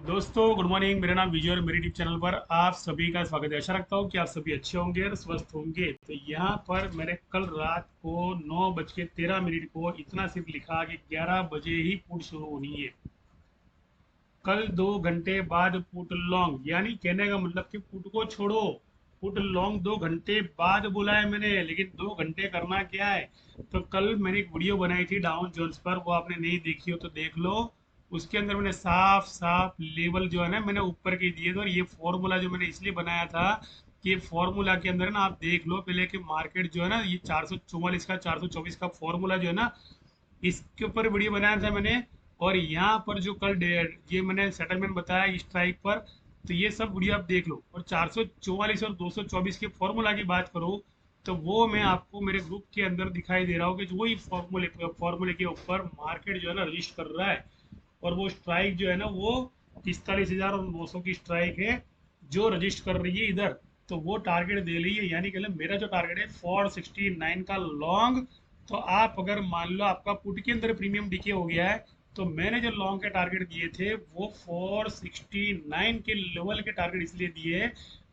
दोस्तों good morning. मेरा नाम विजय और मेरे यूट्यूब चैनल पर आप सभी का स्वागत है। आशा रखता हूँ कि आप सभी अच्छे होंगे और स्वस्थ होंगे। तो यहाँ पर मैंने कल रात को 9:13 को इतना सिर्फ लिखा कि 11 बजे ही पुट शुरू होनी है। कल 2 घंटे बाद पुट लॉन्ग, यानी कहने का मतलब कि पुट को छोड़ो, पुट लॉन्ग 2 घंटे बाद बोला है मैंने, लेकिन 2 घंटे करना क्या है। तो कल मैंने एक वीडियो बनाई थी डाउन जोन्स पर, वो आपने नहीं देखी हो तो देख लो। उसके अंदर मैंने साफ साफ लेवल जो है ना मैंने ऊपर के दिए थे, और ये फॉर्मूला जो मैंने इसलिए बनाया था कि फॉर्मूला के अंदर ना आप देख लो पहले कि मार्केट जो है ना, ये 444 का 424 का फॉर्मूला जो है ना, इसके ऊपर वीडियो बनाया था मैंने। और यहाँ पर जो कल ये मैंने सेटलमेंट बताया स्ट्राइक पर, तो ये सब वीडियो आप देख लो। और 444 और 224 के फॉर्मूला की बात करूँ तो वो मैं आपको मेरे ग्रुप के अंदर दिखाई दे रहा हूँ कि वही फॉर्मूले के ऊपर मार्केट जो है ना रजिस्ट कर रहा है। और वो स्ट्राइक जो है ना वो 45,900 की स्ट्राइक है जो रजिस्ट कर रही है इधर। तो वो टारगेट दे रही है, यानी कि मेरा जो टारगेट है 469 का लॉन्ग। तो आप अगर मान लो आपका पुट के अंदर प्रीमियम डीके हो गया है, तो मैंने जो लॉन्ग के टारगेट दिए थे वो 469 के लेवल के टारगेट इसलिए दिए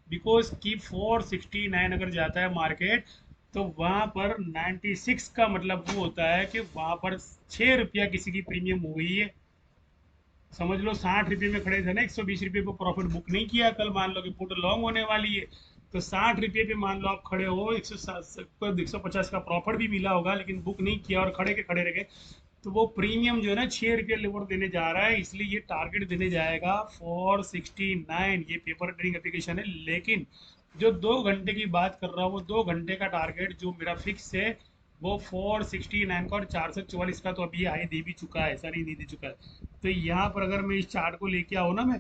बिकॉज कि 469 अगर जाता है मार्केट, तो वहां पर 96 का मतलब वो होता है कि वहां पर 6 रुपया किसी की प्रीमियम हो गई है। समझ लो 60 रुपये में खड़े थे ना, 120 रुपये पे प्रॉफिट बुक नहीं किया। कल मान लो कि पुट लॉन्ग होने वाली है, तो 60 रुपये पे मान लो आप खड़े हो, 150 का प्रॉफिट भी मिला होगा लेकिन बुक नहीं किया और खड़े के खड़े रह गए। तो वो प्रीमियम जो है ना 6 रुपये लेवर देने जा रहा है, इसलिए ये टारगेट देने जाएगा 469। ये पेपर ट्रेडिंग एप्लीकेशन है, लेकिन जो 2 घंटे की बात कर रहा हूँ वो 2 घंटे का टारगेट जो मेरा फिक्स है वो 469 का, और 444 का तो अभी हाई दे भी चुका है, ऐसा नहीं दे चुका है। तो यहाँ पर अगर मैं इस चार्ट को लेके आऊँ ना मैं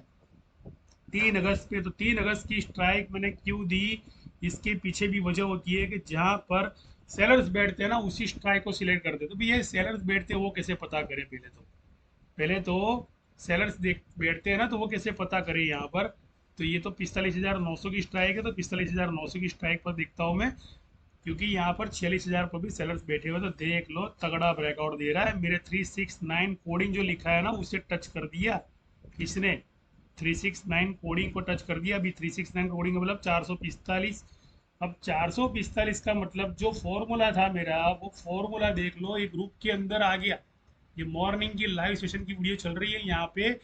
3 अगस्त पे, तो 3 अगस्त की स्ट्राइक मैंने क्यों दी, इसके पीछे भी वजह होती है कि जहाँ पर सेलर्स बैठते हैं ना उसी स्ट्राइक को सिलेक्ट कर दे। तो भैया सेलर्स बैठते हैं वो कैसे पता करें, पहले तो सेलर्स देख बैठते हैं ना, तो वो कैसे पता करें यहाँ पर। तो ये तो 45,900 की स्ट्राइक है, तो 45,900 की स्ट्राइक पर देखता हूँ मैं, क्योंकि यहाँ पर 46,000 पर भी सेलर्स बैठे हुए। तो देख लो तगड़ा ब्रेकआउट दे रहा है। मेरे 369 कोडिंग जो लिखा है ना उसे टच कर दिया इसने, 369 कोडिंग को टच कर दिया। अभी 369 कोडिंग का मतलब 445। अब 445 का मतलब जो फॉर्मूला था मेरा, वो फॉर्मूला देख लो ये ग्रुप के अंदर आ गया। ये मॉर्निंग की लाइव सेशन की वीडियो चल रही है यहाँ पे।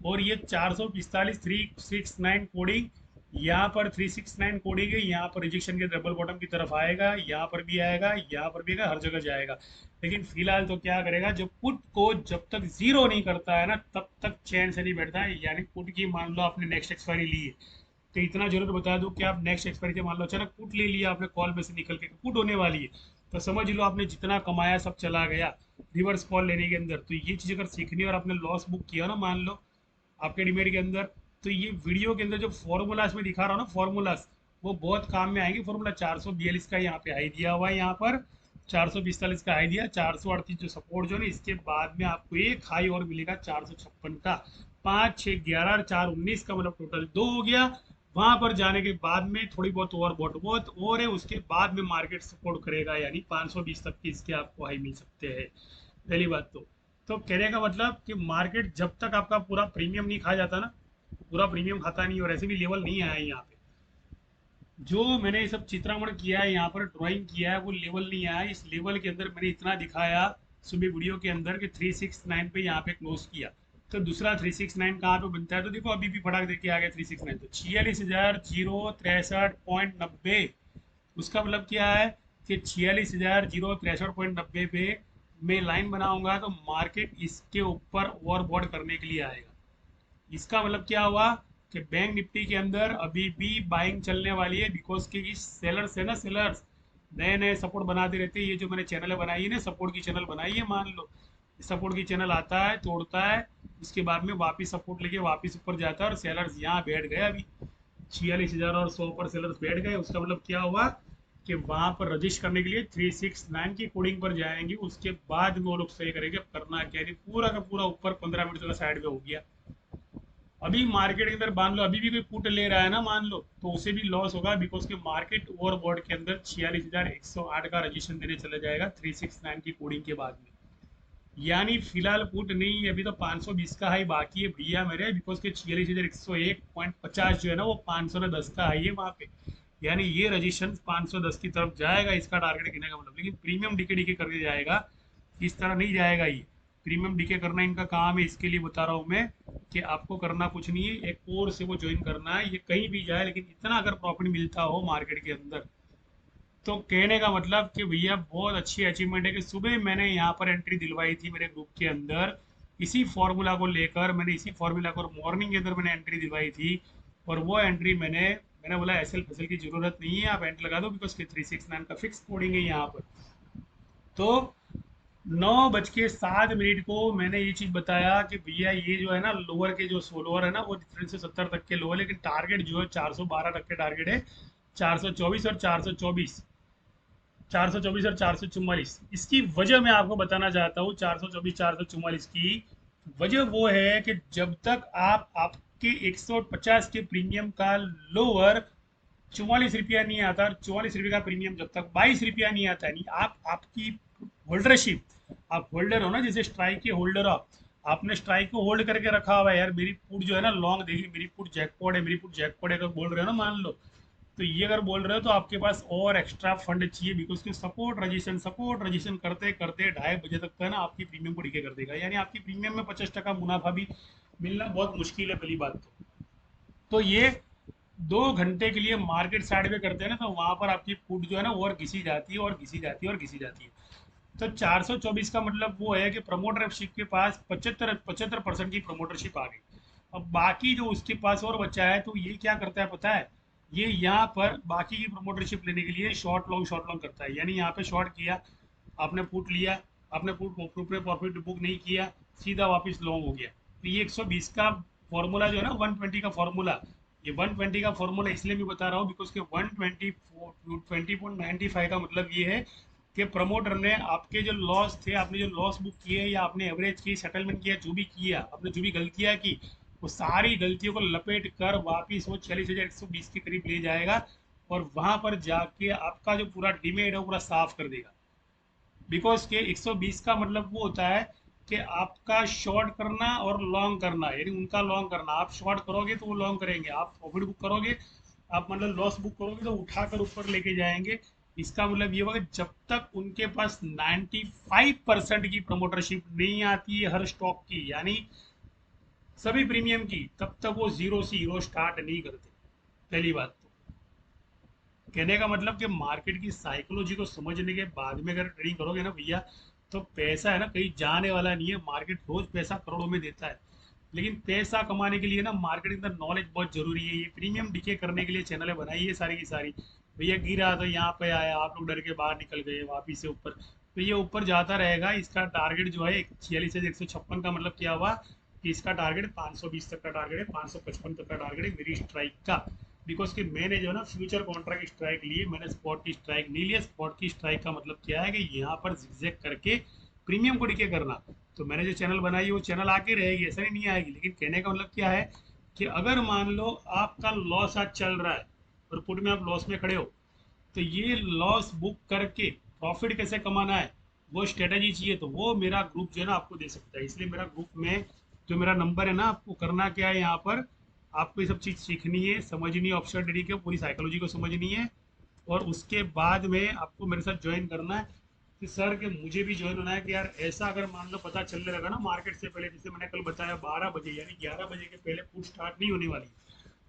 और ये 445 369 कोडिंग, यहाँ पर 369 कोडिंग है, यहाँ पर रिजेक्शन के डबल बॉटम की तरफ आएगा, यहाँ पर भी आएगा, यहाँ पर भी आएगा, हर जगह जाएगा। लेकिन फिलहाल तो क्या करेगा, जब पुट को जब तक जीरो नहीं करता है ना तब तक चैन से नहीं बैठता है। यानी पुट की मान लो आपने नेक्स्ट एक्सपायरी ली है, तो इतना जरूर बता दूं कि आप नेक्स्ट एक्सपायरी से मान लो अचानक पुट ले लिया आपने, कॉल में से निकल के पुट होने वाली है, तो समझ लो आपने जितना कमाया सब चला गया रिवर्स कॉल लेने के अंदर। तो ये चीज़ अगर सीखनी है और आपने लॉस बुक किया ना मान लो आपके डिमेट के अंदर, तो ये वीडियो के अंदर जो फॉर्मूलाज में दिखा रहा हूँ ना फॉर्मूलाज, वो बहुत काम में आएंगे। फॉर्मूला 442 का यहाँ पे हाई दिया हुआ है, यहाँ पर 445 का हाई दिया, 438 जो सपोर्ट जो है ना, इसके बाद में आपको एक हाई और मिलेगा 456 का। 5 6 11 4 19 का मतलब टोटल 2 हो गया। वहां पर जाने के बाद में थोड़ी बहुत और है, उसके बाद में मार्केट सपोर्ट करेगा, यानी 520 तक की इसके आपको हाई मिल सकते हैं। पहली बात तो कहने का मतलब कि मार्केट जब तक आपका पूरा प्रीमियम नहीं खा जाता ना, पूरा प्रीमियम खाता नहीं, और ऐसे भी लेवल नहीं आया है यहाँ पे। जो मैंने ये सब चित्रांकन किया है यहाँ पर ड्राइंग किया है वो लेवल नहीं आया। इस लेवल के अंदर मैंने इतना दिखाया सुबह वीडियो के अंदर कि 369 पे यहाँ पे क्लोज किया। तो दूसरा 369 कहाँ पे बनता है, तो देखो अभी भी फटाक देके आ गया 369, तो 46,063.90। उसका मतलब क्या है कि 46,063.90 पे मैं लाइन बनाऊंगा तो मार्केट इसके ऊपर ओवरबॉट करने के लिए आएगा। इसका मतलब क्या हुआ कि बैंक निफ्टी के अंदर अभी भी बाइंग चलने वाली है, बिकॉज कि इस सेलर्स है ना, सेलर्स नए नए सपोर्ट बनाते रहते हैं। ये जो मैंने चैनल बनाई है ना, सपोर्ट की चैनल बनाई है, मान लो सपोर्ट की चैनल आता है तोड़ता है, उसके बाद में वापिस सपोर्ट लेके वापिस ऊपर जाता है, और सेलर्स यहाँ बैठ गए अभी 46,000 और 100 पर सेलर्स बैठ गए। उसका मतलब क्या हुआ कि वहां पर रजिस्टर करने के लिए 369 की कोडिंग पर जाएंगे, उसके बाद में वो लोग सही करेंगे। अब करना क्या है, पूरा का पूरा ऊपर 15 मिनट का साइड में हो गया। अभी मार्केट के अंदर मान लो अभी भी कोई पुट ले रहा है ना मान लो, तो उसे भी लॉस होगा, बिकॉज के मार्केट ओवरबॉट के अंदर 46,108 का रजिस्ट्रेशन देने चला जाएगा 369 की कोडिंग के बाद में। यानी फिलहाल पुट नहीं, अभी तो 520 का हाई बाकी है भैया मेरे, बिकॉज के 46,101.50 जो है ना वो 510 का हाई है वहाँ पे। यानी ये रजिस्ट्रेशन 510 की तरफ जाएगा, इसका टारगेट गिने का मतलब। लेकिन प्रीमियम डीके डीके करके जाएगा, इस तरह नहीं जाएगा ये। प्रीमियम डीके करना इनका काम है, इसके लिए बता रहा हूँ मैं कि आपको करना कुछ नहीं है, एक कोर्स से वो ज्वाइन करना है। ये कहीं भी जाए लेकिन इतना अगर प्रॉफिट मिलता हो मार्केट के अंदर, तो कहने का मतलब कि भैया बहुत अच्छी अचीवमेंट है कि सुबह मैंने यहाँ पर एंट्री दिलवाई थी मेरे ग्रुप के अंदर, इसी फार्मूला को लेकर मैंने, इसी फार्मूला को मॉर्निंग के अंदर मैंने एंट्री दिलवाई थी। और वो एंट्री मैंने बोला एस एल फसल की जरूरत नहीं है, आप एंट्री लगा दो, बिकॉज के 369 का फिक्स कोडिंग है यहाँ पर। तो 9:07 को मैंने ये चीज बताया कि भैया ये जो है ना लोअर के जो लोअर है ना वो 370 तक के लोअर, लेकिन टारगेट जो है 412 तक के टारगेट है, 424 और 424, 424 और 444। इसकी वजह मैं आपको बताना चाहता हूँ, 424 444 की वजह वो है कि जब तक आप आपके 150 के प्रीमियम का लोअर 44 रुपया नहीं आता, 44 रुपये का प्रीमियम जब तक 22 रुपया नहीं आता, नहीं आप आपकी होल्डरशिप, आप होल्डर हो ना, जैसे स्ट्राइक के होल्डर हो, आपने स्ट्राइक को होल्ड करके रखा हुआ है यार, मेरी पुट जो है ना लॉन्ग देगी, मेरी पुट जैकपॉट है, मेरी पुट जैकपॉट है, अगर बोल रहे हो ना मान लो, तो ये अगर बोल रहे हो तो आपके पास और एक्स्ट्रा फंड चाहिए, बिकॉज के सपोर्ट रजिस्ट्रेशन करते करते 2:30 बजे तक का ना आपकी प्रीमियम को डीके कर देगा। यानी आपकी प्रीमियम में 50% मुनाफा भी मिलना बहुत मुश्किल है पहली बात तो ये 2 घंटे के लिए मार्केट साइड में करते हैं ना, तो वहां पर आपकी पुट जो है ना वो और घिसी जाती है और घिसी जाती है और घिसी जाती है। तो 424 का मतलब वो है कि प्रमोटरशिप के पास 75% की प्रमोटरशिप आ गई। अब बाकी जो उसके पास और बच्चा है, तो ये क्या करता है पता है, ये यहाँ पर बाकी की प्रमोटरशिप लेने के लिए शॉर्ट लॉन्ग करता है। यानी यहाँ पे शॉर्ट किया, आपने पुट लिया, आपने पुट पे प्रॉफिट बुक नहीं किया, सीधा वापस लॉन्ग हो गया। तो ये 120 का फॉर्मूला जो है ना 120 का फॉर्मूला, ये 120 का फॉर्मूला इसलिए भी बता रहा हूँ बिकॉज के 120.95 का मतलब ये है कि प्रमोटर ने आपके जो लॉस थे, आपने जो लॉस बुक किए या आपने एवरेज की, सेटलमेंट किया, जो भी किया आपने, जो भी गलतियां की, वो सारी गलतियों को लपेट कर वापिस वो 46,120 के करीब ले जाएगा, और वहां पर जाके आपका जो पूरा डिमेट है वो पूरा साफ कर देगा। बिकॉज के 120 का मतलब वो होता है कि आपका शॉर्ट करना और लॉन्ग करना, यानी उनका लॉन्ग करना, आप शॉर्ट करोगे तो वो लॉन्ग करेंगे, आप प्रॉफिट बुक करोगे, आप मतलब लॉस बुक करोगे तो उठाकर ऊपर लेके जाएंगे। इसका मतलब ये होगा कि जब तक उनके पास 95% की प्रमोटरशिप नहीं आती है हर स्टॉक की, यानी सभी प्रीमियम की, तब तक वो जीरो से हीरो स्टार्ट नहीं करते। पहली बात तो कहने का मतलब कि मार्केट की साइकोलॉजी को समझने के बाद में अगर ट्रेडिंग करोगे ना भैया, तो पैसा है ना कहीं जाने वाला नहीं है, मार्केट रोज पैसा करोड़ों में देता है। लेकिन पैसा कमाने के लिए ना मार्केट के अंदर नॉलेज बहुत जरूरी है। ये प्रीमियम डीके करने के लिए चैनलें बनाई है सारी की सारी, भैया गिरा तो यहाँ पे आया, आप लोग डर के बाहर निकल गए वापिस से ऊपर, तो ये ऊपर जाता रहेगा। इसका टारगेट जो है 46,156 का, मतलब क्या हुआ कि इसका टारगेट 520 तक का टारगेट है, 555 तक का टारगेट है मेरी स्ट्राइक का। बिकॉज कि मैंने जो है ना फ्यूचर कॉन्ट्रैक्ट स्ट्राइक लिए, मैंने स्पॉट की स्ट्राइक नहीं लिया। स्पॉट की स्ट्राइक का मतलब क्या है कि यहाँ पर जिगजैग करके प्रीमियम को डीके करना। तो मैंने जो चैनल बनाई है वो चैनल आके रहेगी, ऐसा नहीं आएगी। लेकिन कहने का मतलब क्या है कि अगर मान लो आपका लॉस आज चल रहा है और पुट में आप लॉस में खड़े हो, तो ये लॉस बुक करके प्रॉफिट कैसे कमाना है वो स्ट्रेटजी चाहिए, तो वो मेरा ग्रुप जो है ना आपको दे सकता है। इसलिए मेरा ग्रुप में जो मेरा नंबर है ना, आपको करना क्या है, यहाँ पर आपको ये सब चीज़ सीखनी है, समझनी है, ऑप्शन ट्रेडिंग के पूरी साइकोलॉजी को समझनी है, और उसके बाद में आपको मेरे साथ ज्वाइन करना है। कि सर कि मुझे भी ज्वाइन होना है कि यार ऐसा अगर मान लो पता चलने लगा ना मार्केट से पहले, जैसे मैंने कल बताया 12 बजे, यानी 11 बजे के पहले पुट स्टार्ट नहीं होने वाली,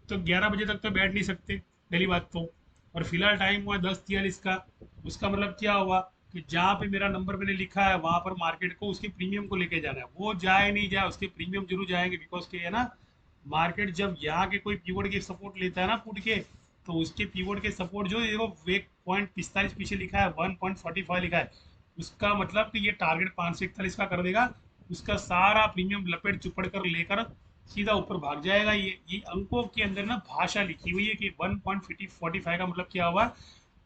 तो 11 बजे तक तो बैठ नहीं सकते पहली बात तो। और फिलहाल टाइम हुआ 10:43 का, उसका मतलब क्या हुआ कि जहाँ पे मेरा नंबर मैंने लिखा है वहां पर मार्केट को उसके प्रीमियम को लेके जाना है, वो जाए नहीं जाए उसके प्रीमियम जरूर जाएंगे। बिकॉज के है ना, मार्केट जब यहाँ के कोई पीवोट के सपोर्ट लेता है ना पुट के, तो उसके पीवोट के सपोर्ट जो है वो 1.45 पीछे लिखा है, 1.45 लिखा है, उसका मतलब कि ये टारगेट 541 का कर देगा, उसका सारा प्रीमियम लपेट चुपड़ कर लेकर सीधा ऊपर भाग जाएगा। ये अंकों के अंदर ना भाषा लिखी हुई है कि 1.45 का मतलब क्या हुआ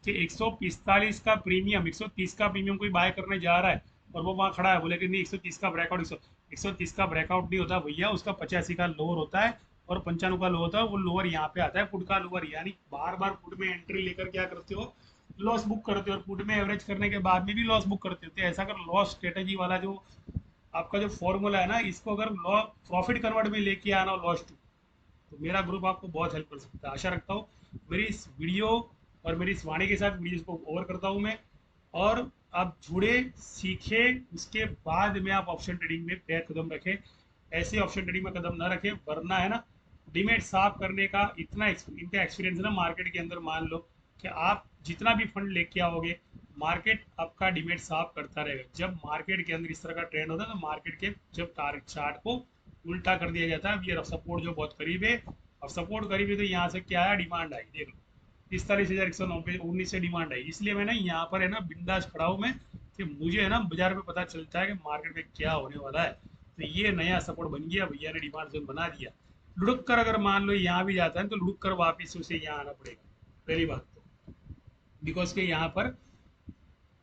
कि 145 का प्रीमियम, 130 का प्रीमियम कोई बाय करने जा रहा है और वो वहां खड़ा है, बोले कि नहीं 130 का ब्रेकआउट, 130 का ब्रेकआउट नहीं होता भैया, उसका 85 का लोअर होता है और 95 का लो होता है। वो लोअर यहाँ पे आता है पुट का लोअर, यानी बार बार पुट में एंट्री लेकर क्या करते हो, लॉस बुक करते हो, और पुट में एवरेज करने के बाद में भी लॉस बुक करते हो। तो ऐसा अगर लॉस स्ट्रेटेजी वाला जो आपका जो फॉर्मूला है ना, इसको अगर लॉ प्रॉफिट कन्वर्ट में लेके आना लॉस टू, तो मेरा ग्रुप आपको बहुत हेल्प कर सकता है। आशा रखता हूँ मेरी इस वीडियो और मेरी इस वाणी के साथ वीडियो को ओवर करता हूँ मैं, और आप जुड़े, सीखे, उसके बाद में आप ऑप्शन ट्रेडिंग में पैर कदम रखें। ऐसे ऑप्शन ट्रेडिंग में कदम ना रखें, वरना है ना डिमेट साफ करने का इतना इनका एक्सपीरियंस है ना मार्केट के अंदर। मान लो कि आप जितना भी फंड लेके आओगे, मार्केट आपका डिमेट साफ करता रहेगा। जब मार्केट के अंदर इस तरह का ट्रेंड होता है तो मार्केट के जब टारगेट चार्ट को उल्टा कर दिया जाता है। अब ये सपोर्ट जो बहुत करीब है, अब सपोर्ट करीब है तो यहाँ से क्या है, डिमांड आई, देख लो 45,190 से डिमांड आई। इसलिए मैं ना यहाँ पर है ना बिंदास खड़ा हूँ मैं, कि मुझे है ना बाजार में पता चलता है कि मार्केट में क्या होने वाला है। तो ये नया सपोर्ट बन गया, भैया ने डिमांड जोन बना दिया। लुढ़क कर अगर मान लो यहाँ भी जाता है तो लुढ़क कर वापिस उसे यहाँ आना पड़ेगा, पहली बात तो। बिकॉज के यहाँ पर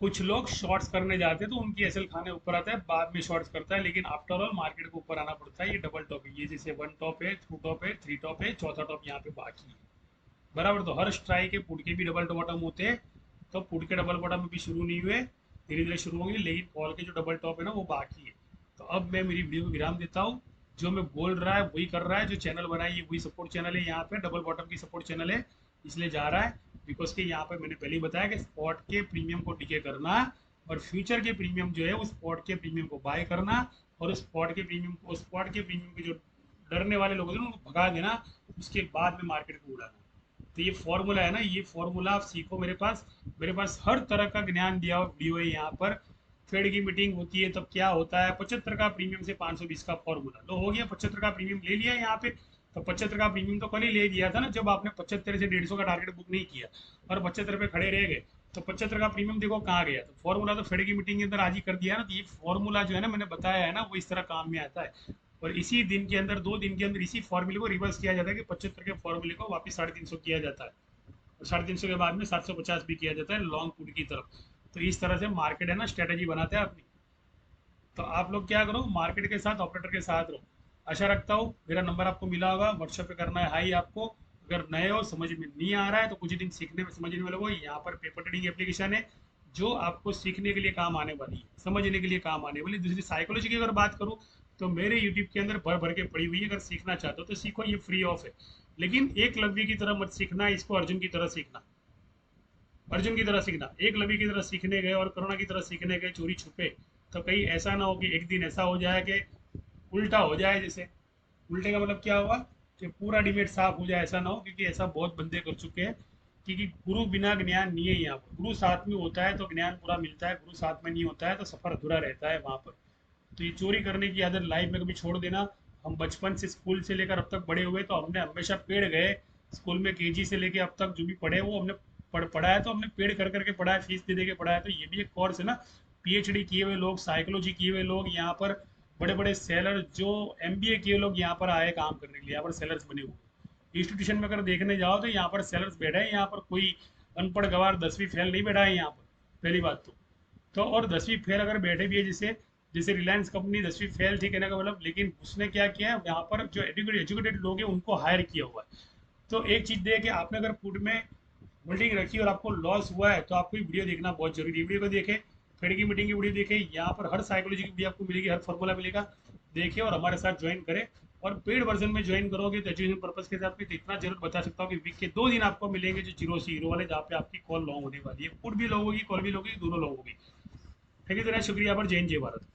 कुछ लोग शॉर्ट्स करने जाते हैं तो उनकी एसएल खाने ऊपर आता है, बाद में शॉर्ट्स करता है, लेकिन आफ्टर ऑल मार्केट को ऊपर आना पड़ता है। ये डबल टॉप है, ये जैसे वन टॉप है, टू टॉप है, थ्री टॉप है, चौथा टॉप यहाँ पे बाकी है, बराबर। तो हर स्ट्राइक के पुट के भी डबल बॉटम होते हैं, तो पुट के डबल बॉटम भी शुरू नहीं हुए, धीरे धीरे शुरू होंगे, लेकिन कॉल के जो डबल टॉप है ना वो बाकी है। तो अब मैं मेरी वीडियो को विराम देता हूँ। जो मैं बोल रहा है वही कर रहा है, जो चैनल बनाई है वही सपोर्ट चैनल है, यहाँ पे डबल बॉटम की सपोर्ट चैनल है, इसलिए जा रहा है। बिकॉज के यहाँ पर मैंने पहले ही बताया कि स्पॉट के प्रीमियम को टिके करना, और फ्यूचर के प्रीमियम जो है उस स्पॉट के प्रीमियम को बाय करना, और उस स्पॉट के प्रीमियम को, स्पॉट के प्रीमियम के जो डरने वाले लोग हैं ना उनको भगा देना, उसके बाद में मार्केट को उड़ाना। तो ये फॉर्मूला है ना, ये फॉर्मूला आप सीखो। मेरे पास हर तरह का ज्ञान दिया हुआ वीडियो है यहाँ पर। फेड की मीटिंग होती है तब क्या होता है, 75 का प्रीमियम से 520 का फॉर्मूला लो हो गया, 75 का प्रीमियम ले लिया यहाँ पे। तो 75 का प्रीमियम तो कल ही ले दिया था ना, जब आपने 75 से 150 का टारगेट बुक नहीं किया और 75 पे खड़े रह गए, तो 75 का प्रीमियम देखो कहाँ गया। तो फॉर्मूला तो फेड की मीटिंग के अंदर आज ही कर दिया ना। तो ये फॉर्मूला जो है ना मैंने बताया है ना, वो इस तरह काम में आता है, और इसी दिन के अंदर, 2 दिन के अंदर इसी फॉर्मूले को रिवर्स किया जाता है कि 75 के फॉर्मूले को वापस 350 किया जाता है, और 350 के बाद में 750 भी किया जाता है लॉन्ग पुट की तरफ। तो इस तरह से मार्केट है ना स्ट्रेटेजी बनाते हैं अपनी। तो आप लोग क्या करो, मार्केट के साथ, ऑपरेटर के साथ रहो। आशा रखता हूँ मेरा नंबर आपको मिला होगा, व्हाट्सएप पे करना है हाई आपको। अगर नए हो, समझ में नहीं आ रहा है, तो कुछ दिन सीखने में समझने में लगो। यहाँ पर पेपर ट्रेडिंग एप्लीकेशन है जो आपको सीखने के लिए काम आने वाली है, समझने के लिए काम आने वाली। दूसरी साइकोलॉजी की अगर बात करूँ तो मेरे यूट्यूब के अंदर भर भर के पड़ी हुई है, अगर सीखना चाहते हो तो सीखो, ये फ्री ऑफ है। लेकिन एक लव्य की तरह मत सीखना, इसको अर्जुन की तरह सीखना। अर्जुन की तरह सीखना, एक लवी की तरह सीखने गए और करुणा की तरह सीखने गए चोरी छुपे, तो कहीं ऐसा ना हो कि एक दिन ऐसा हो जाए कि उल्टा हो जाए। जैसे उल्टे का मतलब क्या हुआ कि पूरा डिबेट साफ हो जाए, ऐसा ना हो, क्योंकि ऐसा बहुत बंदे कर चुके हैं। क्योंकि गुरु बिना ज्ञान नहीं है यहाँ पर, गुरु साथ में होता है तो ज्ञान पूरा मिलता है, गुरु साथ में नहीं होता है तो सफर अधूरा रहता है वहाँ पर। तो ये चोरी करने की आदत लाइफ में कभी छोड़ देना। हम बचपन से स्कूल से लेकर अब तक बड़े हुए तो हमने हमेशा पेड़ गए, स्कूल में केजी से लेके अब तक जो भी पढ़े वो हमने पढ़ा है, तो हमने पेड़ कर करके पढ़ा है, फीस दे दे के पढ़ा है। तो ये भी एक कोर्स है ना। पीएचडी किए हुए लोग, साइकोलॉजी किए हुए लोग यहाँ पर, बड़े बड़े सेलर जो एमबीए किए लोग यहाँ पर आए काम करने के लिए, यहाँ पर सेलर्स बने हुए। इंस्टीट्यूशन में अगर देखने जाओ तो यहाँ पर सेलर्स बैठे हैं, यहाँ पर कोई अनपढ़ गवार 10वीं फेल नहीं बैठा है यहाँ पर, पहली बात तो। और 10वीं फेल अगर बैठे भी है, जैसे जैसे रिलायंस कंपनी 10वीं फेल थी कहने का मतलब, लेकिन उसने क्या किया है, यहाँ पर जो एजुकेटेड लोग हैं उनको हायर किया हुआ है। तो एक चीज़ देख के आपने अगर पुट में होल्डिंग रखी और आपको लॉस हुआ है, तो आपको वीडियो देखना बहुत जरूरी है। वीडियो को देखें, फेड की मीटिंग की वीडियो देखें, यहाँ पर हर साइकोलॉजी की वीडियो आपको मिलेगी, हर फॉर्मूला मिलेगा, देखिए और हमारे साथ ज्वाइन करें। और पेड वर्जन में ज्वाइन करोगे तो एजुकेशन पर्पज के साथ में, तो इतना जरूर बता सकता हूँ कि वीक के 2 दिन आपको मिलेंगे जो जीरो से हीरो वाले, जहाँ पे आपकी कॉल लॉन्ग होने वाली है, पुट भी लॉन्ग होगी, कॉल भी लॉन्ग होगी, दोनों लॉन्ग होगी। थैंक यू, शुक्रिया पर। जय हिंद, जय भारत।